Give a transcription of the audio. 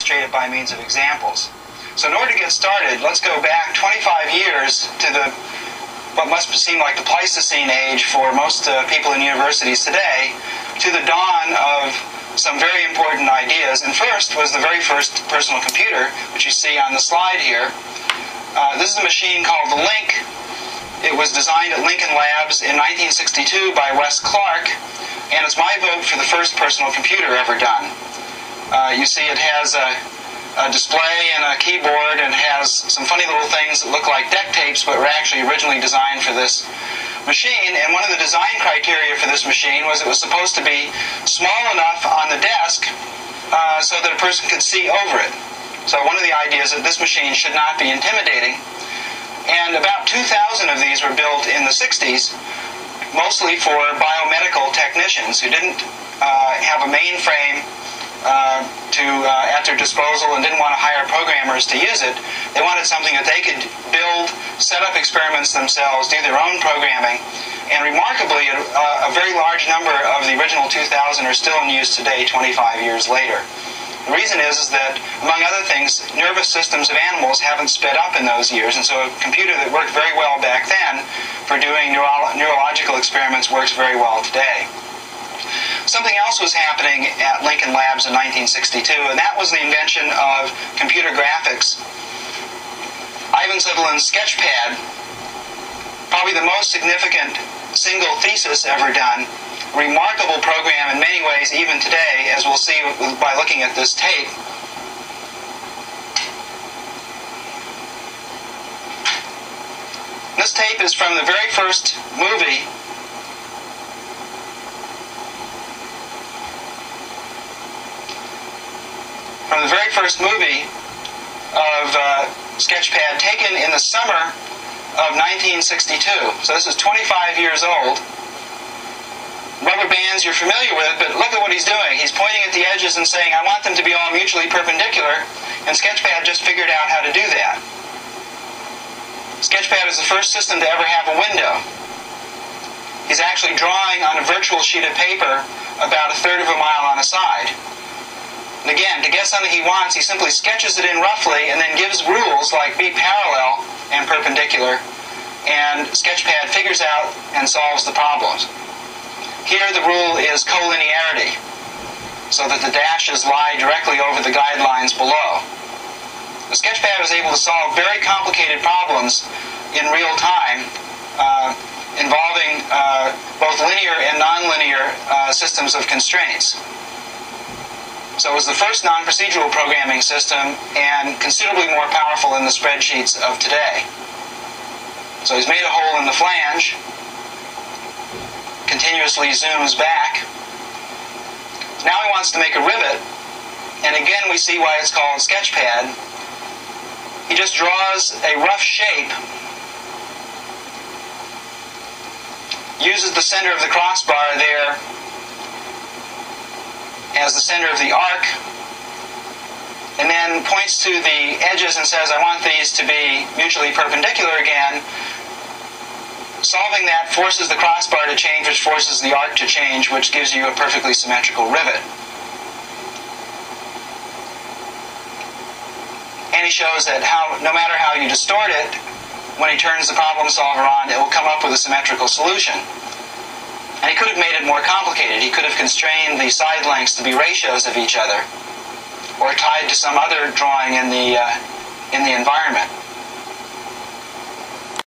demonstrate it by means of examples. So in order to get started, let's go back 25 years to what must seem like the Pleistocene age for most people in universities today, to the dawn of some very important ideas. And first was the very first personal computer, which you see on the slide here. This is a machine called the Link. It was designed at Lincoln Labs in 1962 by Wes Clark, and it's my vote for the first personal computer ever done. You see it has a display and a keyboard and has some funny little things that look like deck tapes, but were actually originally designed for this machine. And one of the design criteria for this machine was it was supposed to be small enough on the desk so that a person could see over it. So one of the ideas is that this machine should not be intimidating. And about 2,000 of these were built in the 60s, mostly for biomedical technicians who didn't have a mainframe at their disposal and didn't want to hire programmers to use it. They wanted something that they could build, set up experiments themselves, do their own programming. And remarkably, a very large number of the original 2,000 are still in use today, 25 years later. The reason is that, among other things, nervous systems of animals haven't sped up in those years, and so a computer that worked very well back then for doing neurological experiments works very well today. Something else was happening at Lincoln Labs in 1962, and that was the invention of computer graphics. Ivan Sutherland's Sketchpad, probably the most significant single thesis ever done, remarkable program in many ways even today, as we'll see by looking at this tape. This tape is from the very first movie of Sketchpad, taken in the summer of 1962. So this is 25 years old. Rubber bands you're familiar with, but look at what he's doing. He's pointing at the edges and saying, I want them to be all mutually perpendicular, and Sketchpad just figured out how to do that. Sketchpad is the first system to ever have a window. He's actually drawing on a virtual sheet of paper about 1/3 of a mile on a side. And again, to get something he wants, he simply sketches it in roughly and then gives rules like be parallel and perpendicular, and Sketchpad figures out and solves the problems. Here the rule is collinearity, so that the dashes lie directly over the guidelines below. The Sketchpad was able to solve very complicated problems in real time, involving both linear and nonlinear systems of constraints. So it was the first non-procedural programming system and considerably more powerful than the spreadsheets of today. So he's made a hole in the flange, continuously zooms back. Now he wants to make a rivet, and again we see why it's called Sketchpad. He just draws a rough shape, uses the center of the crossbar there as the center of the arc, and then points to the edges and says, I want these to be mutually perpendicular again. Solving that forces the crossbar to change, which forces the arc to change, which gives you a perfectly symmetrical rivet. And he shows that no matter how you distort it, when he turns the problem solver on, it will come up with a symmetrical solution. And he could have made it more complicated. He could have constrained the side lengths to be ratios of each other, or tied to some other drawing in the environment.